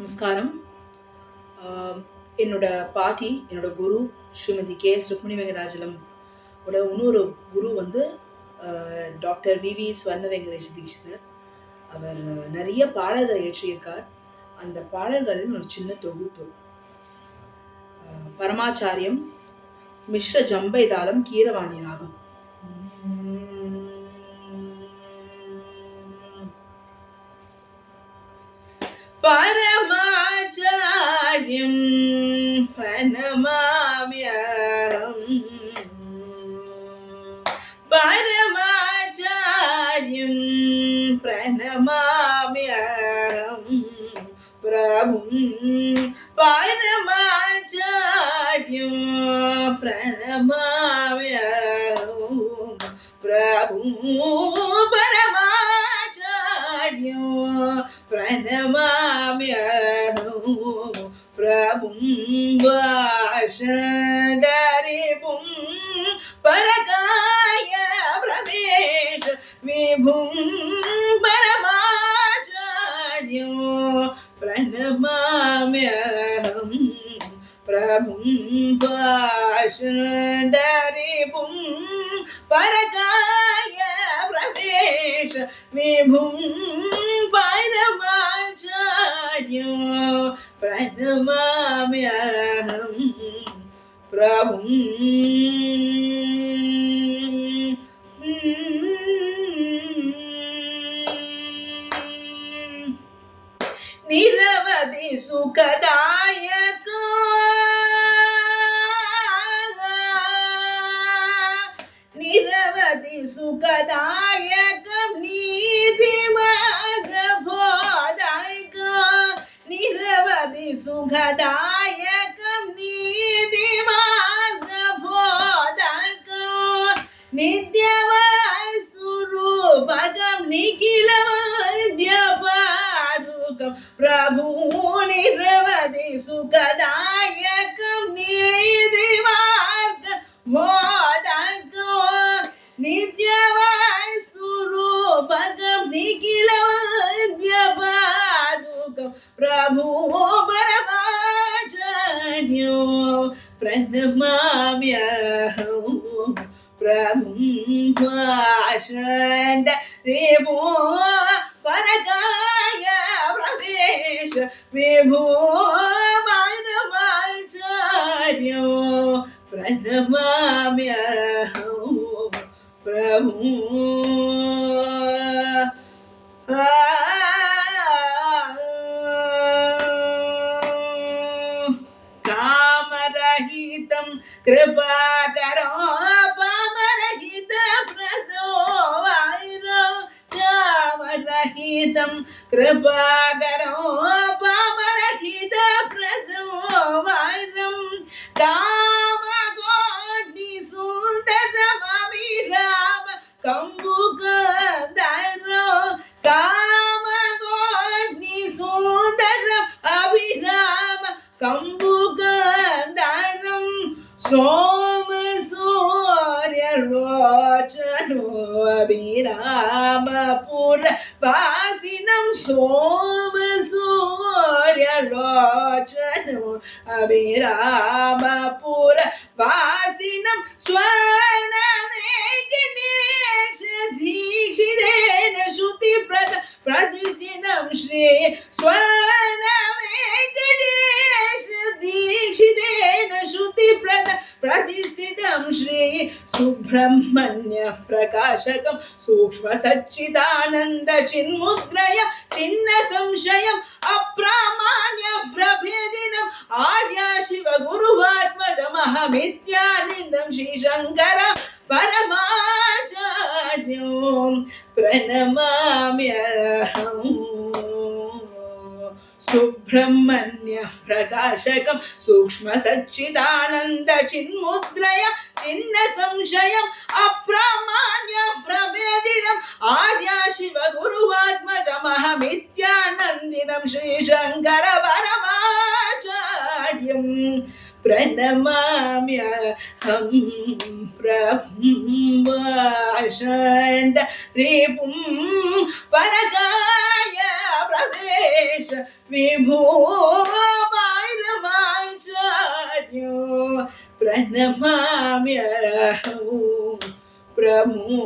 நமஸ்காரம். என்னோட பாட்டி, என்னோட குரு ஸ்ரீமதி கே.எஸ். ருக்மிணி வெங்கடாச்சலம் ஓட இன்னொரு குரு வந்து டாக்டர் வி.வி. ஸ்வர்ண வெங்கடேஷ தீட்சிதர். அவர் நிறைய பாடல்கள் இயற்றியிருக்கார். அந்த பாடல்களின் ஒரு சின்ன தொகுப்பு. பரமாச்சாரியம், மிஸ்ர ஜம்பை தாளம், கீரவாணி ராகம். பரமாச்சாரியம் பிரணமாம்யஹம், பரமாச்சாரியம் பிரணமாம்யஹம், பிரபும் பரமாச்சாரியம் பிரணமாம்யஹம், பிரபும் பரமாச்சாரியம் பிரணமாம்யஹம், பிரபும் வாசகரிபும் பரகாய பிரவேஷ விபும் பரமாச்சாரியம் பிரணமாம்யஹம், பிரபும் வாசகரிபும் பரகாய பிரவேஷ விபும் பரமாச்சாரியம் பிரணமாம்யஹம், பிரபும் நிரவதி சுகதாயக, நிரவதி சுகதாயகம் நீதிமாக போதாயக, நிரவதி சுகதாயகம் நீதிமாக போதாயக, நித்யவாய் சுரூபகம் நிகிலவத்யபாருகம், பிரபு நிரவதி சுகதாயகம் நீதிமாக போதாயக, நித்யவாய் சுரூபகம் நிகிலவத்யபாருகம், பிரபு பரமாச்சாரியோ பிரணமாம்யஹம், பிரபும் வாசண்ட தேவோ பரகாய பிரவேஷ விபோ பரமாச்சாரியோ பிரணமாம்யஹம், பிரபும் காமரஹிதம் கிருபாகரோ பாமரஹித பிரதோ வைரோ, காமரஹிதம் கிருபாகரோ பாமரஹித பிரதோ வைரம், காமகோட்டி சுந்தரம் அபிராம கம்புகந்தரோ, காமகோட்டி சுந்தரம் அபிராம கம்புகந்தரம், சோம சூரியலோச்சனோ அபிராமபுர வாசினம், சோம சூரியலோச்சனோ அபிராமபுர வாசினம், ஸ்வர்ண வெங்கடேஷ தீக்ஷிதேன ஸ்ருதி பிரதிஷ்டிதம் ஸ்ரீ, ஸ்வர்ண வெங்கடேஷ தீக்ஷிதேன ஸ்ருதி பிரதிஷ்டிதம் ஸ்ரீ, சுப்ரஹ்மண்ய பிரகாசகம் சூக்ஷ்ம சச்சிதானந்த சின்முத்ரய சின்ன சம்சயம் அப்ராமான்ய பிரபேதினம் ஆர்யா சிவ குருவாத்மஜமஹமித்யானந்தம் ஸ்ரீ சங்கர பரமாச்சார்யோ பிரணமாம்யஹம், சுப்ரஹ்மண்ய பிரகாசகம் சூக்ஷ்ம சச்சிதானந்த சின்முத்ரய சின்ன சம்சயம் அப்ராமான்ய பிரபேதினம் ஆர்யா சிவ குருவாத்மஜமஹமித்யானந்தினம் ஸ்ரீ சங்கர பரமாச்சார்யம் பிரணமாம்யஹம், பிரபும் வாசண்ட ரேபும் பரகாய प्रवेश विभो भैरवाचार्यो प्रणमाम्यहं प्रभो